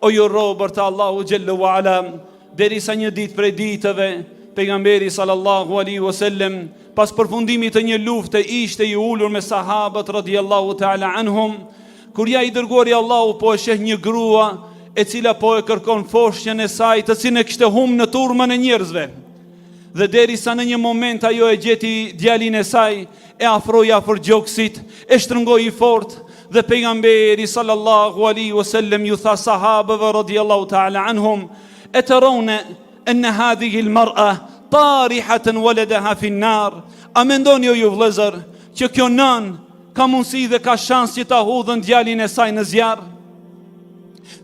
o ju robër të Allahu Gjellu wa Ala, derisa një ditë prej ditëve, pejgamberi sallallahu alaihi wasallam, pas përfundimit të një lufte, ishte i ulur me sahabët radhiyallahu ta'ala anhum, kur ja i dërguari Allahu po e sheh një grua, e cila po e kërkon foshnjën e saj, të cilën e kishte humbur në turmën e njerëzve. Dhe derisa në një moment ajo e gjeti djalin e saj, e afroi afër gjoksit, e shtrëngoi fort, dhe pejgamberi sallallahu alaihi wasallam ju tha sahabëve radhiyallahu ta'ala anhum, atarawna an hadhihi al-mar'a tarihatan waladaha fi an-nar. A mendoni o ju vëllezër që kjo nën ka mundësi dhe ka shans që ta hudhën djalin e saj në zjarr?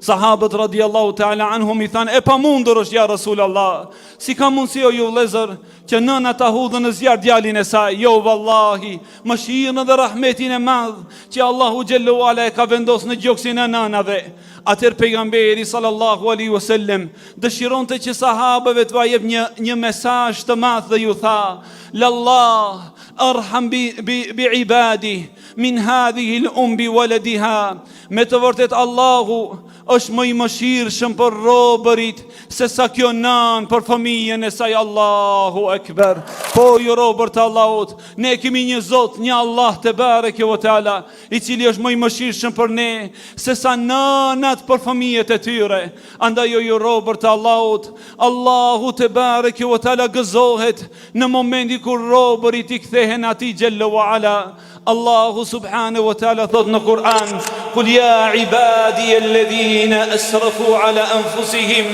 Sahabët radhiyallahu ta'ala anhum i thanë, e pa mundur është ja Rasulallah, si ka mundësi o ju vëllezër që nëna ta hudhën në zjarr djalin e saj? Jo vallahi, mëshirën dhe rahmetin e madh që Allahu Gjellu Ala e ka vendosur në gjoksin e nënave. Atëherë pejgamberi sallallahu alaihi wasallam dëshironte që sahabëve të vajep një mesazh të madh dhe ju tha: "Lallah arham bi ibadi min hadhihi al-bi waladiha." Me të vërtet Allahu është më i mëshirshëm për robërit se sa kjo nën për fëmijën e saj. Allahu Ekber. Po ju robër të Allahut, ne kemi një Zot, një Allah te bareke ve teala, i cili është më i mëshirshëm për ne se sa nënat për fëmijët e tyre. Andaj o ju robër të Allahut, Allahu te bareke ve teala gëzohet në momentin kur robërit i kthehen atij Xhellu wa Ala. Allahu subhanahu wa ta'ala thot në Kur'an: "Kul ya ibadi alladhina asrafu ala anfusihim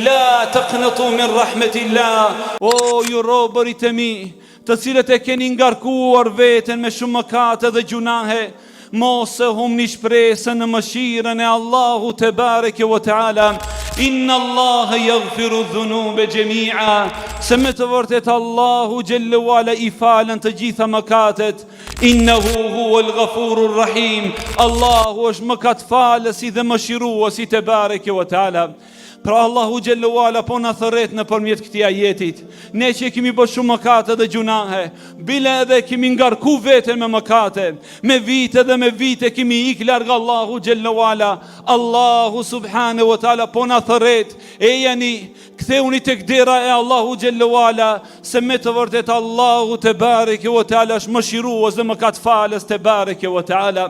la taqnatu min rahmatillah." O ju robërit e mi, të cilët e keni ngarkuar veten me shumë mëkate dhe gjunahe, mos e humni shpresën në mëshirën e Allahu te bareke ve teala. Inna Allaha yaghfiru dhunuba jami'a. Se me të vërtet Allahu Gjellu Ala i falen të gjitha mëkatet. Innahu huwal ghafurur rahim. Allahu është mëkatfalësi dhe mëshiruesi te bareke ve teala. Pra Allahu Gjellu Ala po në thërret në përmjet këtij ajetit. Ne që kemi bërë shumë mëkate dhe gjunahe, bile edhe kemi ngarku veten me mëkate, me vite dhe me vite kemi ik larg Allahu Gjellu Ala. Allahu subhanahu wa taala po në thërret, e jeni ktheuni tek dera e Allahu Gjellu Ala, se me të vërtet Allahu te bareke ve teala është mëshirues dhe mëkatfalës te bareke ve teala.